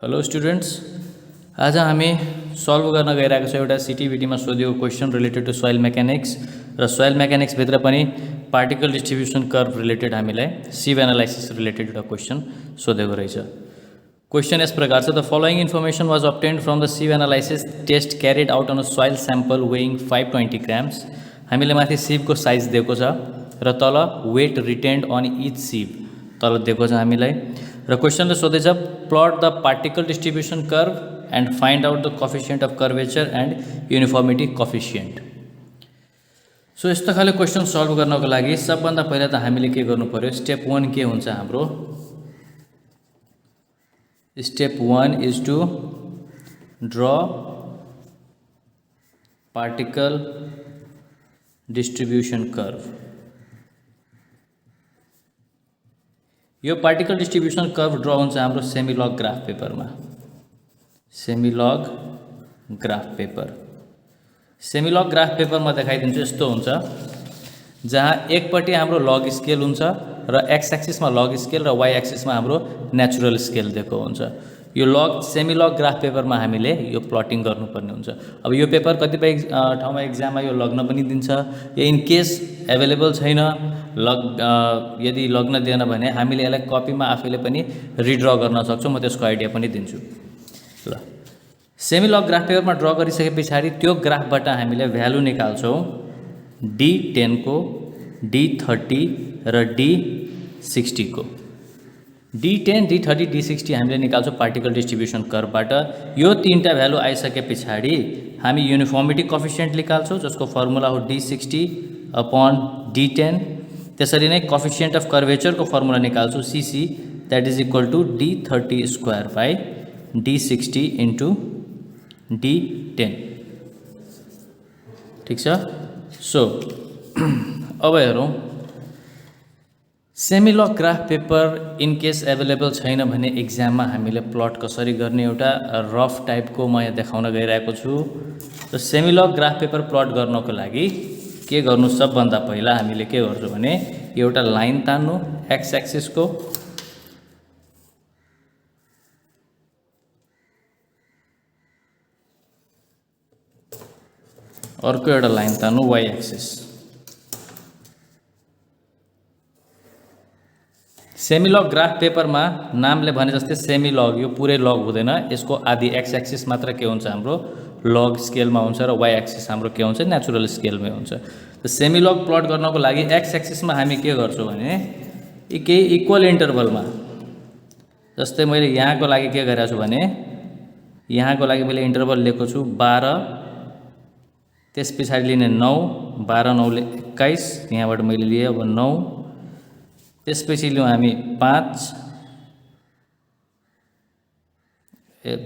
Hello students, आज हामी solve गर्न गइरहेको छौँ एउटा सिटिभिटीमा सोधिएको question related to soil mechanics र सोइल मेकानिक्स भित्र पनि पार्टिकल डिस्ट्रिब्युसन कर्भ रिलेटेड हामीलाई सिभ एनालाइसिस रिलेटेड एउटा क्वेसन सोधेको रहेछ। क्वेसन यस प्रकार छ, the following information was obtained from the sieve analysis test carried out on a soil sample weighing 520 grams. हामीले माथि सिभको साइज दिएको छ र तल weight retained on each sieve तल दिएको छ हामीलाई। र क्वेसनले सोधेछ plot the particle distribution curve and find out the coefficient of curvature and uniformity coefficient. So यस्तो खाले क्वेसन सल्भ गर्नको लागि सबभन्दा पहिला त हामीले के गर्नु पर्यो, स्टेप 1 के हुन्छ हाम्रो? Step 1 is to draw particle distribution curve. यो पार्टिकल डिस्ट्रिब्युसन कर्भ ड्र हुन्छ हाम्रो सेमिलग ग्राफ पेपरमा। Semilog graph paper, semilog graph पेपरमा देखाइदिन्छु। यस्तो हुन्छ जहाँ एकपट्टि हाम्रो लग स्केल हुन्छ र एक्स एक्सिसमा लग स्केल र वाई एक्सिसमा हाम्रो नेचुरल स्केल दिएको हुन्छ। यो लग सेमिलग ग्राफ पेपरमा हामीले यो प्लटिङ गर्नुपर्ने हुन्छ। अब यो पेपर कतिपय ठाउँमा एक्जाममा यो लग्न पनि दिन्छ, या इन केस एभाइलेबल छैन यदि लग्न दिएन भने हामीले यसलाई कपीमा आफैले पनि रिड्र गर्न सक्छौँ। म त्यसको आइडिया पनि दिन्छु। ल, सेमिलग ग्राफ पेपरमा ड्र गरिसके पछाडि त्यो ग्राफबाट हामीले भ्यालु निकाल्छौँ D10 को, D30 र D60 को। D10, D30, D60 हामीले निकाल्छौँ पार्टिकल डिस्ट्रिब्युसन कर्भबाट। यो तीनटा भ्यालु आइसके पछाडि हामी युनिफर्मिटी कोफिसिएन्ट निकाल्छौँ जसको फर्मुला हो D60 अपॉन D10। त्यसरी नै कोफिसिएन्ट अफ कर्वेचरको फर्मुला निकाल्छौँ CC, that is equal to D30 square by D60 into D10। ठिक छ। सो अब हेरौँ, semilog graph paper in case available छैन भने एक्जाममा हामीले प्लट कसरी गर्ने एउटा रफ टाइपको म यहाँ देखाउन गइरहेको छु। र सेमिलग ग्राफ पेपर प्लट गर्नको लागि के गर्नु, सबभन्दा पहिला हामीले के गर्छौँ भने एउटा लाइन तान्नु एक्स एक्सिसको, अर्को एउटा लाइन तान्नु वाई एक्सिस। सेमिलग ग्राफ पेपरमा नामले भने जस्तै सेमिलग, यो पुरै लग हुँदैन, यसको आधी एक्स एक्सिस मात्र के हुन्छ हाम्रो लग स्केलमा हुन्छ र वाई एक्सिस हाम्रो के हुन्छ नेचुरल स्केलमै हुन्छ। त सेमिलग प्लट गर्नको लागि एक्स एक्सिसमा हामी के गर्छौँ भने केही इक्वल इन्टरभलमा, जस्तै मैले यहाँको लागि के गरेको छु भने यहाँको लागि मैले इन्टरभल लिएको छु 12, त्यस पछाडि लिने 9, 12 9 ले 21, यहाँबाट मैले लिएँ अब 9, त्यसपछि लियौँ हामी 5,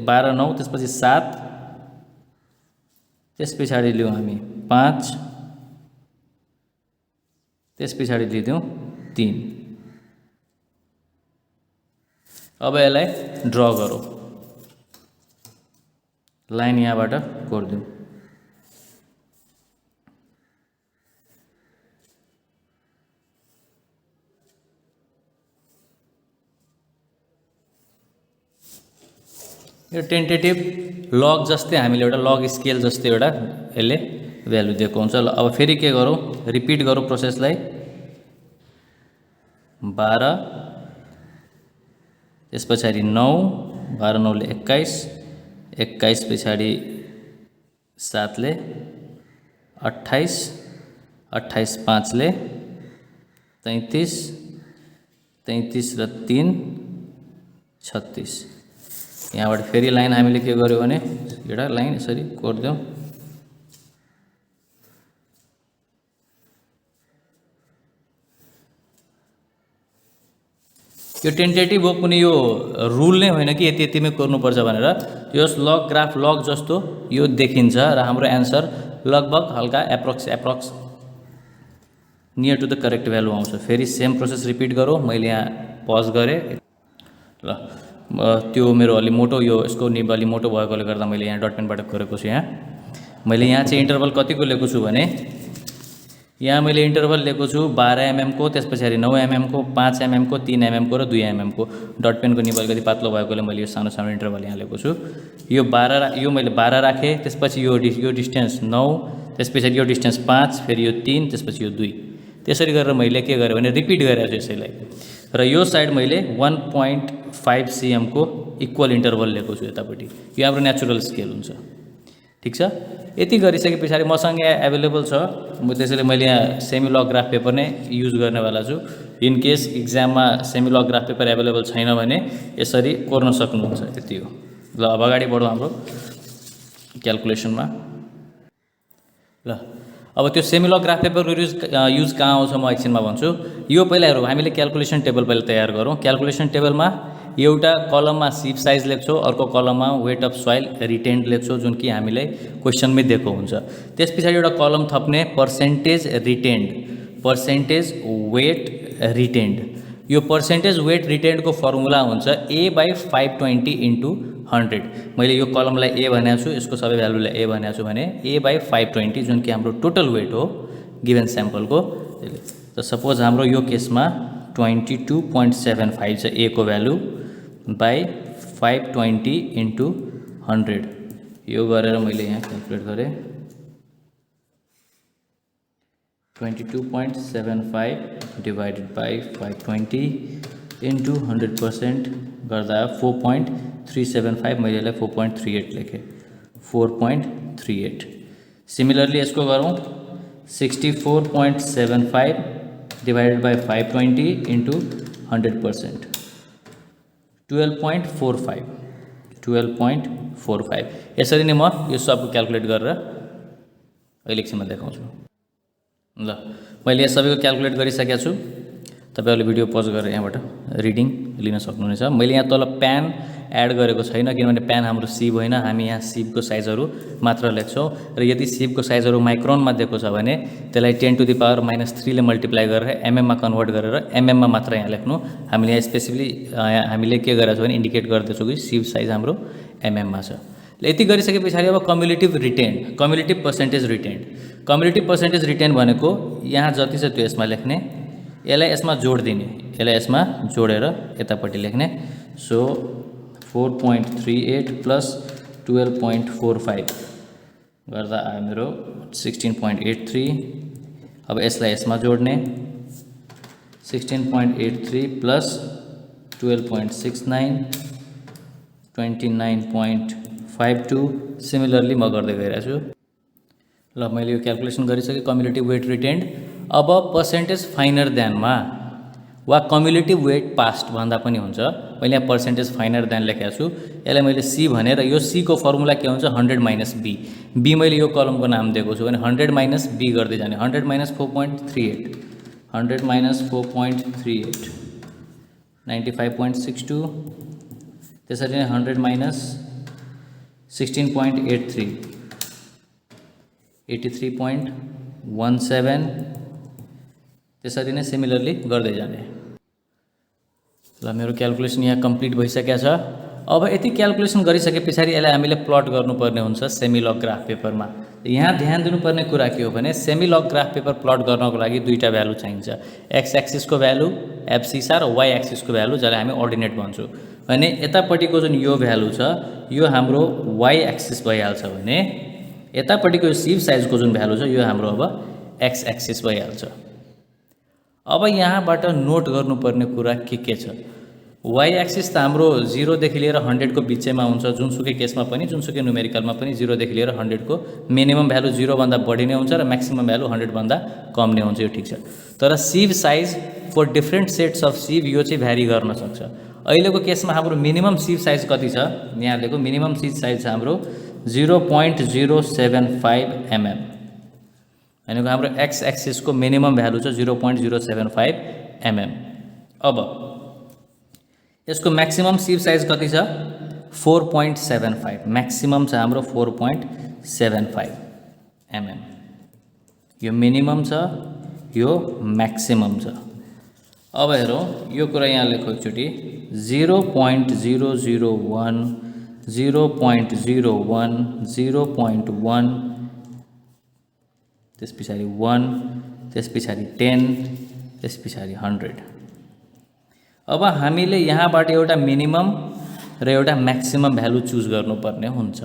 12 9, त्यसपछि 7, त्यस पछाडि लियौँ हामी 5, त्यस पछाडि लिदियौँ 3। अब यसलाई ड्र गरौँ, लाइन यहाँबाट कोर्दियौँ। यो टेन्टेटिभ लग जस्तै हामीले एउटा लग स्केल जस्तै एउटा यसले भ्यालु दिएको हुन्छ। ल, अब फेरि के गरौँ, रिपिट गरौँ प्रोसेसलाई। 12, त्यस पछाडि 9, 12 9 ले 21, 21 पछाडि 7 ले 28, 28 5 ले 33, 33 र 3 36। यहाँबाट फेरि लाइन हामीले के गर्यो भने एउटा लाइन यसरी कोर्दियौँ। यो टेन्टेटिभ हो, कुनै यो रुल नै होइन कि यति यतिमै कोर्नुपर्छ भनेर। यस लग ग्राफ लग जस्तो यो देखिन्छ र हाम्रो एन्सर लगभग हल्का approx near to the correct value आउँछ। फेरि सेम प्रोसेस रिपिट गरौँ। मैले यहाँ पज गरेँ। ल, त्यो मेरो अलि मोटो, यो यसको निब अलि मोटो भएकोले गर्दा मैले यहाँ डट पेनबाट गरेको छु। यहाँ मैले यहाँ चाहिँ इन्टरभल कतिको लिएको छु भने यहाँ मैले इन्टरभल लिएको छु 12 mm को, त्यस पछाडि 9 mm को, 5 mm को, 3 mm को र 2 mm को। डट पेनको निबल अलिकति पातलो भएकोले मैले यो सानो सानो इन्टरभल यहाँ लिएको छु। यो 12 यो मैले 12 राखेँ, त्यसपछि यो डिस्टेन्स 9, त्यस पछाडि यो डिस्टेन्स 5, फेरि यो 3, त्यसपछि यो 2। त्यसरी गरेर मैले के गरेँ भने रिपिट गरेको छु यसैलाई। र यो साइड मैले 1.5 cm को इक्वल इन्टरभल लिएको छु यतापट्टि। यो हाम्रो नेचुरल स्केल हुन्छ। ठीक छ। यति गरिसके पछाडि मसँग यहाँ एभाइलेबल छ, म त्यसैले मैले यहाँ सेमी लग ग्राफ पेपर नै युज गर्नेवाला छु। इन केस इक्जाममा सेमी लग ग्राफ पेपर एभाइलेबल छैन भने यसरी कोर्न सक्नुहुन्छ। यति हो। ल अब अगाडि बढौँ हाम्रो क्याल्कुलेसनमा। ल अब त्यो सेमी लग ग्राफ पेपरको युज कहाँ आउँछ म एकछिनमा भन्छु। यो पहिला हेरौँ, हामीले क्याल्कुलेसन टेबल पहिला तयार गरौँ। क्याल्कुलेसन टेबलमा एउटा कलममा सिप साइज लेख्छौँ, अर्को कलममा वेट अफ सोइल रिटेन्ड लेख्छौँ, जुन कि हामीले क्वेसनमै दिएको हुन्छ। त्यस पछाडि एउटा कलम थप्ने percentage retained, percentage weight retained. यो पर्सेन्टेज वेट रिटेन्डको फर्मुला हुन्छ A/520 × 100। मैले यो कलमलाई A भनेको छु, यसको सबै भ्यालुलाई A भनेको छु भने A/520 जुन कि हाम्रो टोटल वेट हो गिभन स्याम्पलको। त सपोज हाम्रो यो केसमा 22.75 छ A को भ्यालु बाई 520 × 100। यो गरेर मैले यहाँ क्याल्कुलेट गरेँ। 22.75 डिवाइडेड बाई 520 × 100% गर्दा 4.375, मैले यसलाई 4.38 लेखेँ, 4.38। सिमिलरली यसको गरौँ, 64.75 डिवाइडेड बाई 520 × 100%, 12.45, 12.45। यसरी नै म यो सब क्याल्कुलेट गरेर अहिले एकछिनमा देखाउँछु। ल मैले यो सबैको क्याल्कुलेट गरिसकेको छु। तपाईहरुले भिडियो पज गरेर यहाँबाट रिडिङ लिन सक्नुहुनेछ। मैले यहाँ तल प्यान एड गरेको छैन, किनभने प्यान हाम्रो सिप होइन, हामी यहाँ सिपको साइजहरू मात्र लेख्छौँ। र यदि सिपको साइजहरू माइक्रोनमा दिएको छ भने त्यसलाई 10⁻³ ले मल्टिप्लाई गरेर एमएममा कन्भर्ट गरेर एमएममा मात्र यहाँ लेख्नु। हामीले यहाँ स्पेसिफिकली हामीले के गरेको छ भने इन्डिकेट गर्दैछौँ कि सिप साइज हाम्रो एमएममा छ। यति गरिसके पछाडि अब cumulative retained, cumulative percentage retained. Cumulative percentage retained भनेको यहाँ जति छ त्यो यसमा लेख्ने, यसलाई यसमा जोड दिने, यसलाई यसमा जोडेर यतापट्टि लेख्ने। सो 4.38 प्लस 12.45 गर्दा आयो मेरो 16.83। अब यसलाई यसमा जोड्ने, 16.83 प्लस 12.69 29.52। सिमिलरली म गर्दै गइरहेको छु। ल मैले यो क्याल्कुलेसन गरिसकेँ कम्युलेटिभ वेट रिटेन्ड। अब पर्सेन्टेज फाइनर देनमा वा कम्युलेटिभ वेट पास्ट भन्दा पनि हुन्छ। मैले यहाँ पर्सेन्टेज फाइनर देन लेखेको छु। यसलाई मैले सी भनेर, यो सी को फर्मुला के हुन्छ 100 - b। बी मैले यो कलमको नाम दिएको छु भने 100 - b गर्दै जाने। 100 - 4.38, 100 - 4.38 95.62। त्यसरी नै 100 - 16.83 83.17। त्यसरी नै सिमिलरली गर्दै जाने। ल मेरो क्याल्कुलेसन यहाँ कम्प्लिट भइसकेको छ। अब यति क्याल्कुलेसन गरिसके पछाडि यसलाई हामीले प्लट गर्नुपर्ने हुन्छ सेमी लग ग्राफ पेपरमा। यहाँ ध्यान दिनुपर्ने कुरा के हो भने सेमी लग ग्राफ पेपर प्लट गर्नको लागि दुईटा भ्यालु चाहिन्छ, एक्स एक्सिसको भ्यालु एफसीसा र वाई एक्सिसको भ्यालु जसलाई हामी अर्डिनेट भन्छौँ। भने यतापट्टिको जुन यो भ्यालु छ यो हाम्रो वाई एक्सिस भइहाल्छ भने यतापट्टिको सिप साइजको जुन भ्यालु छ यो हाम्रो अब एक्स एक्सिस भइहाल्छ। अब यहाँबाट नोट गर्नुपर्ने कुरा के छ, वाई एक्सिस त हाम्रो 0 देखि लिएर 100 को बिचैमा हुन्छ। जुनसुकै केसमा पनि, जुनसुकै न्युमेरिकलमा पनि 0 देखि लिएर 100 को मिनिमम भ्यालु 0 भन्दा बढी नै हुन्छ र म्याक्सिमम भ्यालु 100 भन्दा कम नै हुन्छ। यो ठिक छ। तर sieve size for different sets of sieve यो चाहिँ भ्यारी गर्न सक्छ। अहिलेको केसमा हाम्रो मिनिमम सिप साइज कति छ, यहाँ लेखेको मिनिमम सिप साइज छ हाम्रो 0.075 mm। भनेको हाम्रो एक्स एक्सिसको मिनिमम भ्यालु छ 0.075 mm। अब यसको म्याक्सिमम सिप साइज कति छ 4.75। म्याक्सिमम छ हाम्रो 4.75 mm। यो मिनिमम छ, यो म्याक्सिमम छ। अब हेरौँ यो कुरा यहाँ लेखौँ एकचोटि 0.001 0.01 0.1 त्यस पछाडि 1 त्यस पछाडि 10, त्यस पछाडि 100। अब हामीले यहाँबाट एउटा मिनिमम र एउटा म्याक्सिमम भ्यालु चुज गर्नुपर्ने हुन्छ।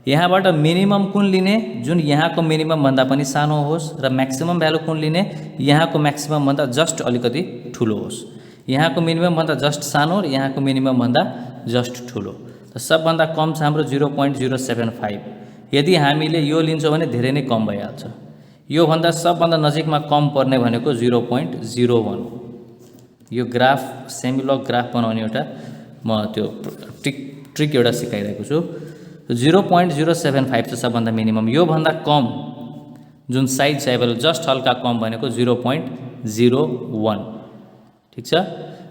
यहाँबाट मिनिमम कुन लिने, जुन यहाँको मिनिमम भन्दा पनि सानो होस्, र म्याक्सिमम भ्यालु कुन लिने, यहाँको म्याक्सिमम भन्दा जस्ट अलिकति ठुलो होस्। यहाँको मिनिमम भन्दा जस्ट सानो र यहाँको मिनिमम भन्दा जस्ट ठुलो। त सबभन्दा कम छ हाम्रो 0.075। यदि हामीले यो लिन्छौँ भने धेरै नै कम भइहाल्छ। यो भन्दा सबभन्दा नजिकमा कम पर्ने भनेको 0.01। यो ग्राफ सेमिलग ग्राफ बनाउने एउटा म त्यो ट्रिक एउटा सिकाइरहेको छु। 0.075 चाहिँ सबभन्दा मिनिमम। यो भन्दा कम जुन साइज छ एभल जस्ट हल्का कम भनेको 0.01। ठीक छ,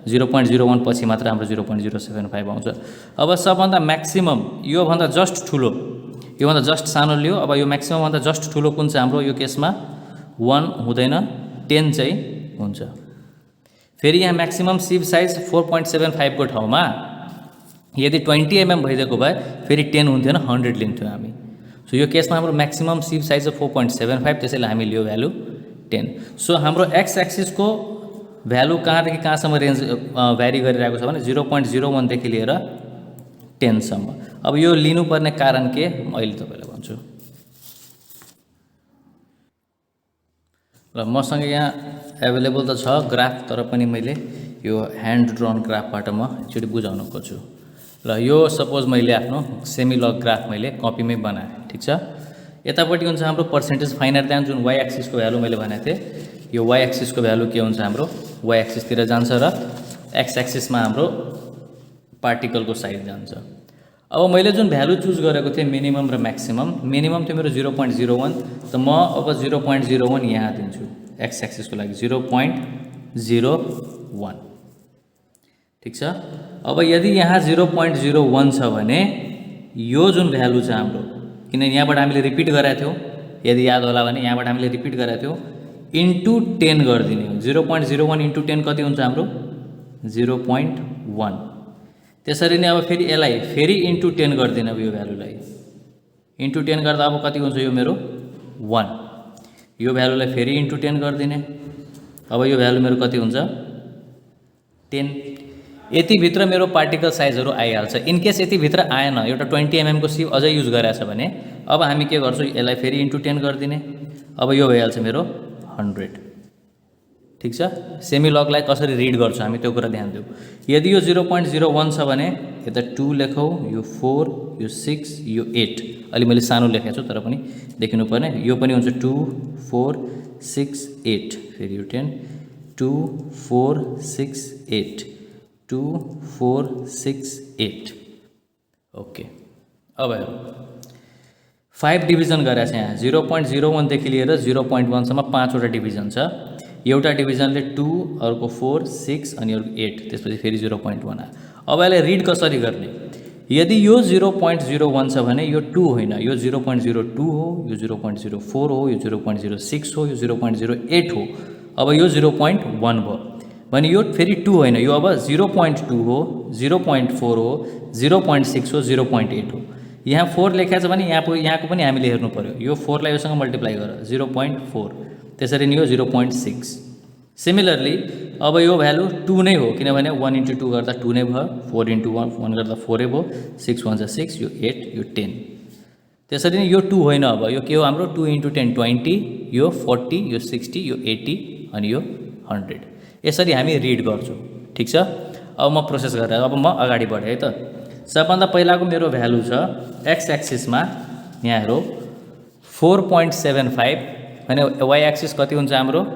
0.01 पछि मात्र हाम्रो 0.075 आउँछ। अब सबभन्दा म्याक्सिमम यो भन्दा जस्ट ठुलो, यो भन्दा जस्ट सानो लियो। अब यो म्याक्सिमम भन्दा जस्ट ठुलो कुन चाहिँ हाम्रो यो केसमा 1 हुँदैन, 10 चाहिँ हुन्छ। फेरि यहाँ म्याक्सिमम सिभ साइज 4.75 को ठाउँमा यदि 20 mm भइदिएको भए फेरि 10 हुन्थेन, 100 लिन्थ्यौँ हामी। सो यो केसमा हाम्रो म्याक्सिमम सिभ साइज चाहिँ 4.75, त्यसैले हामी लियो भ्यालु 10। सो हाम्रो एक्स एक्सिसको भ्यालु कहाँदेखि कहाँसम्म रेन्ज भ्यारी गरिरहेको छ भने 0.01 देखि लिएर 10 सम्म। अब यो लिनुपर्ने कारण के म अहिले तपाईँलाई भन्छु। र मसँग यहाँ एभाइलेबल त छ ग्राफ, तर पनि मैले यो ह्यान्ड ड्रन ग्राफबाट म एकचोटि बुझाउन खोज्छु। र यो सपोज मैले आफ्नो सेमिलग ग्राफ मैले कपीमै बनाएँ। ठिक छ, यतापट्टि हुन्छ हाम्रो पर्सेन्टेज फाइनर ध्यान, जुन वाइ एक्सिसको भ्यालु मैले भनेको थिएँ। यो वाइ एक्सिसको भ्यालु के हुन्छ हाम्रो वाइ एक्सिसतिर जान्छ र एक्स एक्सिसमा हाम्रो पार्टिकलको साइज जान्छ। अब मैले जुन भ्यालु चुज गरेको थिएँ मिनिमम र म्याक्सिमम, मिनिमम थियो मेरो 0.01, त म अब 0.01 यहाँ दिन्छु एक्स एक्सिसको लागि 0.01। ठिक छ, अब यदि यहाँ 0.01 छ भने यो जुन भ्यालु छ हाम्रो, किनभने यहाँबाट हामीले रिपिट गरेका थियौँ, यदि याद होला भने यहाँबाट हामीले रिपिट गरेका थियौँ, इन्टु 10 गरिदिने हो। 0.01 इन्टु 10 कति हुन्छ हाम्रो 0.1। त्यसरी नै अब फेरि यसलाई फेरि इन्टु 10 गरिदिने अब यो भ्यालुलाई इन्टु 10 गर्दा अब कति हुन्छ यो मेरो 1। यो भ्यालुलाई फेरि इन्टु 10 गरिदिने, अब यो भ्यालु मेरो कति हुन्छ 10। यतिभित्र मेरो पार्टिकल साइजहरू आइहाल्छ। इनकेस यतिभित्र आएन, एउटा 20 mm को सिभ अझै युज गरेछ भने अब हामी के गर्छौँ, यसलाई फेरि इन्टु 10 गरिदिने, अब यो भइहाल्छ मेरो 100। ठिक छ, सेमिलगलाई कसरी रिड गर्छौँ हामी त्यो कुरा ध्यान दिउँ। यदि यो 0.01 छ भने यता 2 लेखौँ, यो 4, यो 6, यो 8। अलि मैले सानो लेखेको छु तर पनि देखिनु पर्ने। यो पनि हुन्छ 2, 4, 6, 8, फेरि यो 10, 2, 4, 6, 8, 2, 4, 6, 8। ओके, अब 5 डिभिजन गरेको छ यहाँ। 0.01 देखि लिएर 0.1 सम्म 5 वटा डिभिजन छ। एउटा डिभिजनले 2, अर्को 4, 6 अनि अर्को 8, त्यसपछि फेरि 0.1 आयो। अब यसलाई रिड कसरी गर्ने, यदि यो 0.01 छ भने यो 2 होइन, यो 0.02 हो, यो 0.04 हो, यो 0.06 हो, यो 0.08 हो। अब यो 0.1 भयो भने यो फेरि 2 होइन, यो अब 0.2 हो, 0.4 हो, 0.6 हो, 0.8 हो। यहाँ 4 लेखेको छ भने यहाँको पनि हामीले हेर्नु पर्यो। यो 4 लाई योसँग मल्टिप्लाई गर 0.4, त्यसरी नै यो 0.6। सिमिलरली अब यो भ्यालु 2 नै हो, किनभने 1 इन्टु 2 गर्दा 2 नै भयो, 4 इन्टु 1 गर्दा 4 नै भयो, 6 1 जा 6, यो 8, यो 10। त्यसरी नै यो 2 होइन, अब यो के हो हाम्रो 2 इन्टु 10 20, यो 40, यो 60, यो 80 अनि यो 100। यसरी हामी रिड गर्छौँ। ठिक छ, अब म प्रोसेस गरेर अब म अगाडि बढेँ है त। सबभन्दा पहिलाको मेरो भ्यालु छ एक्स एक्सिसमा, यहाँ हेरौँ 4.75 भने वाइ एक्सिस कति हुन्छ हाम्रो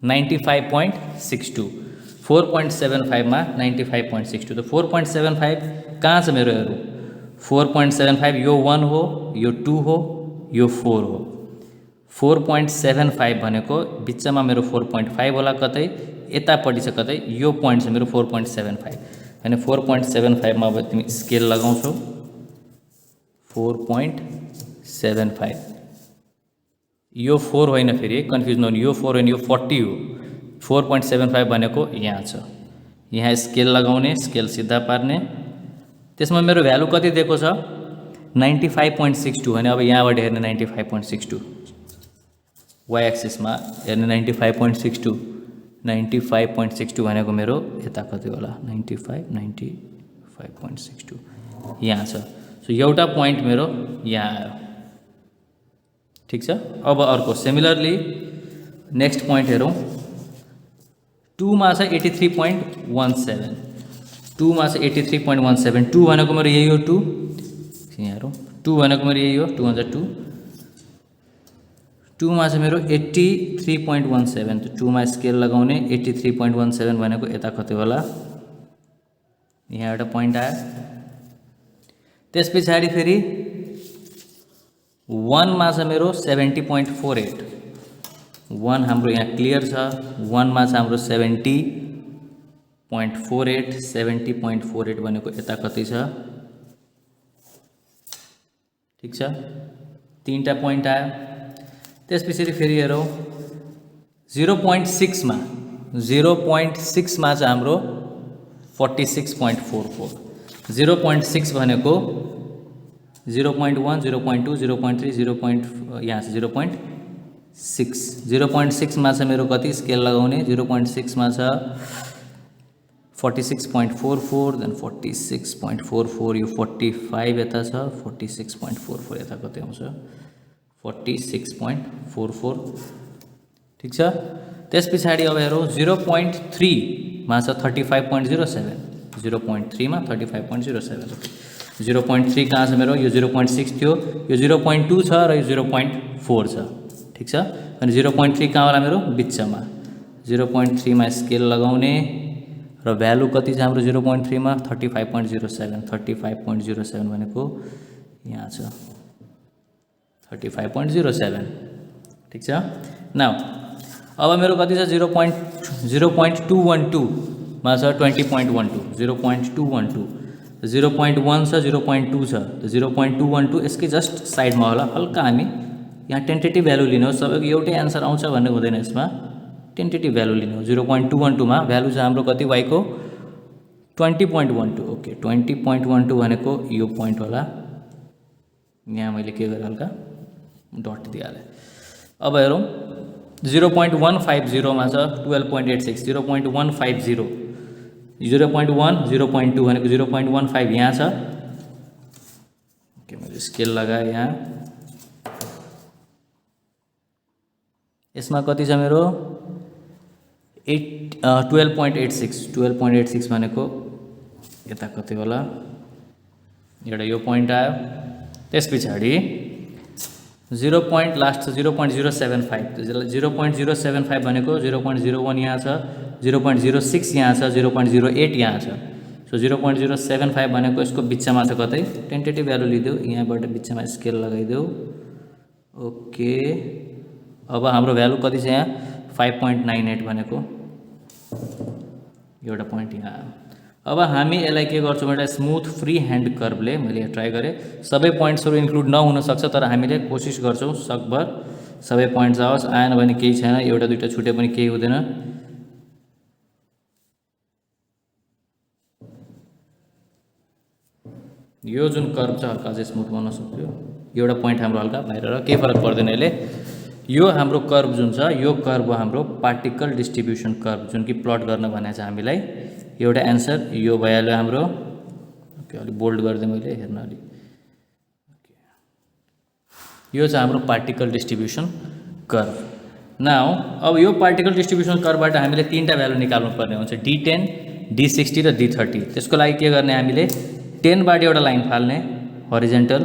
95.62। 4.75 मा 95.62, त 4.75 कहाँ छ मेरो हेरौँ 4.75, यो 1 हो, यो 2 हो, यो 4 हो। 4.75 भनेको बिचमा मेरो 4.5 होला, कतै यतापट्टि छ कतै, यो पोइन्ट छ मेरो 4.75 भने 4.75 मा अब तिमी स्केल लगाउँछौ 4.75। यो 4 होइन, फेरि कन्फ्युज नहुने, यो 4 होइन, यो 40 हो। 4.75 भनेको यहाँ छ, यहाँ स्केल लगाउने, स्केल सिधा पार्ने, त्यसमा मेरो भ्यालु कति दिएको छ 95.62 भने अब यहाँबाट हेर्ने 95.62 वाई एक्सिसमा हेर्ने 95.62 95.62 भनेको मेरो यता कति होला 95.62 यहाँ छ। सो एउटा पोइन्ट मेरो यहाँ आयो, ठिक छ। अब अर्को सिमिलरली नेक्स्ट पोइन्ट हेरौँ। 2 मा छ 83.17, 2 मा छ 83.17, 2 भनेको मेरो यही हो 2, यहाँ हेरौँ 2 भनेको मेरो यही हो 2 × 2, 2 मा छ मेरो 83.17, त 2 मा स्केल लगाउने 83.17 भनेको यता कति होला, यहाँ एउटा पोइन्ट आयो। त्यस पछाडि फेरि 1 मा छ मेरो 70.48, 1 हाम्रो यहाँ क्लियर छ, 1 मा छ हाम्रो 70.48, 70.48 भनेको यता कति छ, ठिक छ। 3टा पोइन्ट आयो। त्यस पछाडि फेरि हेरौँ 0.6 मा, 0.6 मा चाहिँ हाम्रो 46.44, 0.6 भनेको 0.1, 0.2, 0.3, 0. यहाँ छ 0.6, 0.6 मा छ मेरो कति स्केल लगाउने 0.6 मा छ 46.44, देन 46.44, यो 45 यता छ, 46.44 यता कति आउँछ 46.44, ठिक छ। त्यस पछाडि अब हेरौँ 0.3 मा छ 35.07, 0.3 मा 35.07, 0.3 कहाँ छ मेरो, यो 0.6 थियो, यो 0.2 छ र यो 0.4 छ, ठिक छ। अनि 0.3 कहाँ होला मेरो बिचमा, 0.3 मा स्केल लगाउने र भ्यालु कति छ हाम्रो 0.3 मा 35.07, 35.07 भनेको यहाँ छ 35.07, ठिक छ। नाउ अब मेरो कति छ 0.212 मा छ 20.12, 0.212, 0.1 छ 0.2 छ, 0.212 यसकै जस्ट साइडमा होला, हल्का हामी यहाँ टेन्टेटिभ भ्यालु लिने हो, सबैको एउटै एन्सर आउँछ भन्ने हुँदैन, यसमा टेन्टेटिभ भ्यालु लिने हो। 0.212 मा भ्यालु छ हाम्रो कति y को 20.12, ओके 20.12 भनेको यो पोइन्ट होला, यहाँ मैले के गरेँ हल्का डट दिइहालेँ। अब हेरौँ 0.150 मा छ 12.86, 0.150, 0.1, 0.2 भनेको 0.15 यहाँ छ, ओके मैले स्केल लगाएँ यहाँ, यसमा कति छ मेरो 12.86, 12.86 भनेको यता कति होला, एउटा यो पोइन्ट आयो। त्यस पछाडि 0. लास्ट 0.075, 0.075 भनेको 0.01 यहाँ छ, 0.06 यहाँ छ, 0.08 यहाँ छ। सो 0.075 भनेको यसको बिचमा छ कतै, टेन्टेटिभ भ्यालु लिदेऊ, यहाँबाट बिचमा स्केल लगाइदेऊ, ओके। अब हाम्रो भ्यालु कति छ यहाँ 5.98 भनेको एउटा पोइन्ट यहाँ आयो। अब हामी यसलाई के गर्छौँ एउटा स्मुथ फ्री ह्यान्ड कर्भले, मैले ट्राई गरेँ, सबै पोइन्ट्सहरू इन्क्लुड नहुन सक्छ तर हामीले कोसिस गर्छौँ सकभर सबै पोइन्ट्स आओस्, आएन भने केही छैन, एउटा दुईटा छुटे पनि केही हुँदैन। यो जुन कर्भ छ हल्का अझै स्मुथ बनाउन सक्यो, एउटा पोइन्ट हाम्रो हल्का बाहिर र केही फरक पर्दैन यसले। यो हाम्रो कर्भ जुन छ यो कर्भ हाम्रो पार्टिकल डिस्ट्रिब्युसन कर्भ, जुन कि प्लट गर्न भनेको छ हामीलाई, एउटा एन्सर यो भइहाल्यो हाम्रो, ओके अलि बोल्ड गरिदिएँ मैले हेर्न अलि, यो चाहिँ हाम्रो पार्टिकल डिस्ट्रिब्युसन कर्भ। नाउ अब यो पार्टिकल डिस्ट्रिब्युसन कर्भबाट हामीले 3टा भ्यालु निकाल्नु पर्ने हुन्छ, D10, D60 र D30। त्यसको लागि के गर्ने हामीले 10 बाट एउटा लाइन फाल्ने हरिजेन्टल,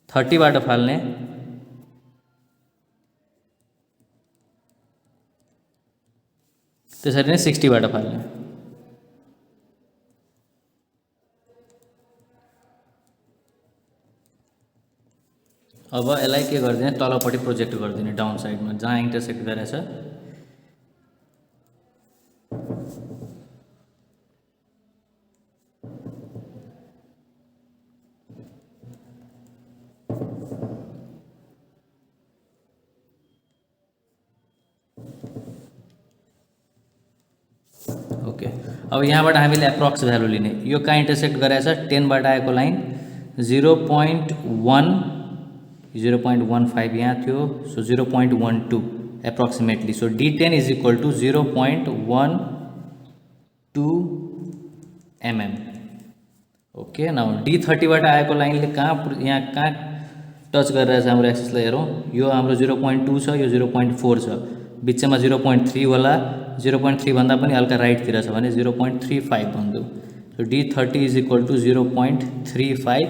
30 बाट फाल्ने, त्यसरी नै 60 बाट फाल्ने। अब यसलाई के गरिदिने तलपट्टि प्रोजेक्ट गरिदिने डाउन साइडमा जहाँ इन्टरसेक्ट गरेछ, ओके। अब यहाँबाट हामीले एप्रोक्स भ्यालु लिने, यो कहाँ इन्टरसेक्ट गरेछ 10 बाट आएको लाइन 0.15 यहाँ थियो, so 0.12 approximately, so D10 is equal to 0.12 mm। Okay, now D30बाट आएको लाइनले यहाँ कहाँ टच गरिरहेछ हाम्रो एक्सिसलाई हेरौँ, यो हाम्रो 0.2 छ, यो 0.4 छ, बिचमा 0.3 होला, 0.3 भन्दा पनि हल्का राइटतिर छ भने 0.35 भनिदिउँ। So D30 is equal to 0.35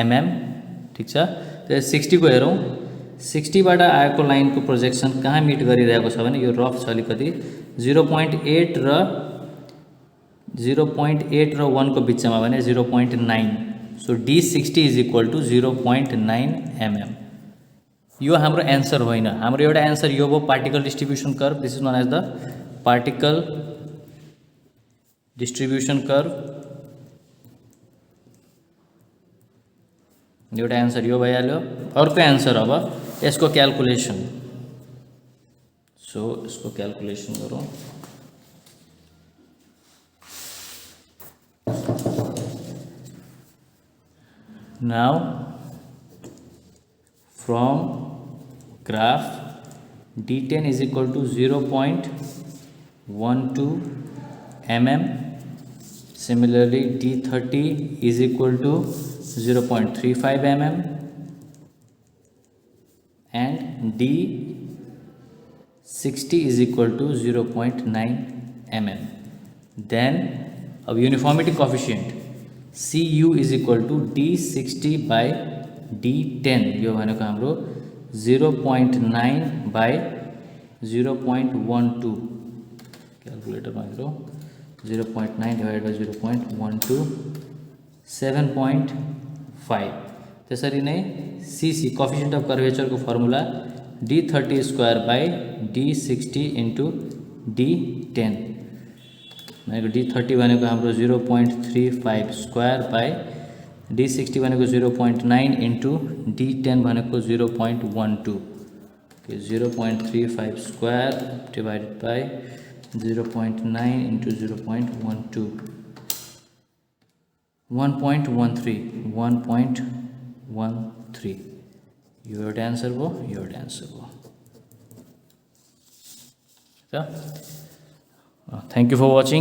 mm, ठिक छ। त्यो 60 को हेरौँ, 60बाट आएको लाइनको प्रोजेक्सन कहाँ मिट गरिरहेको छ भने यो रफ छ अलिकति, 0.8 र 1 को बिचमा भने 0.9, so D60 is equal to 0.9 mm। यो हाम्रो एन्सर होइन, हाम्रो एउटा एन्सर यो भयो particle distribution curve, this is known as the particle distribution curve, एउटा एन्सर यो भइहाल्यो। अर्को एन्सर अब यसको क्याल्कुलेसन, सो यसको क्याल्कुलेसन गरौँ। Now from graph D10 is equal to 0.12 mm, similarly D30 is equal to 0.35 mm and D60 is equal to 0.9 mm। then अब uniformity coefficient CU is equal to D60 by D10, यो भनेको हाम्रो 0.9 by 0.12, क्यालकुलेटरमा हेरौँ, 0.9 divide by 0.12, 7.5। त्यसरी नै CC coefficient of curvature को formula D30 square by D60 into D10 भनेको D30 भनेको हाम्रो 0.35 स्क्वायर बाई D60 भनेको 0.9 इंटू D10 भनेको 0.12, 0.35 स्क्वायर डिवाइडेड बाई 0.9 इंटू 0.12, 1.13 यो एउटा एन्सर भयो, यो एउटा एन्सर भयो। Thank you for watching.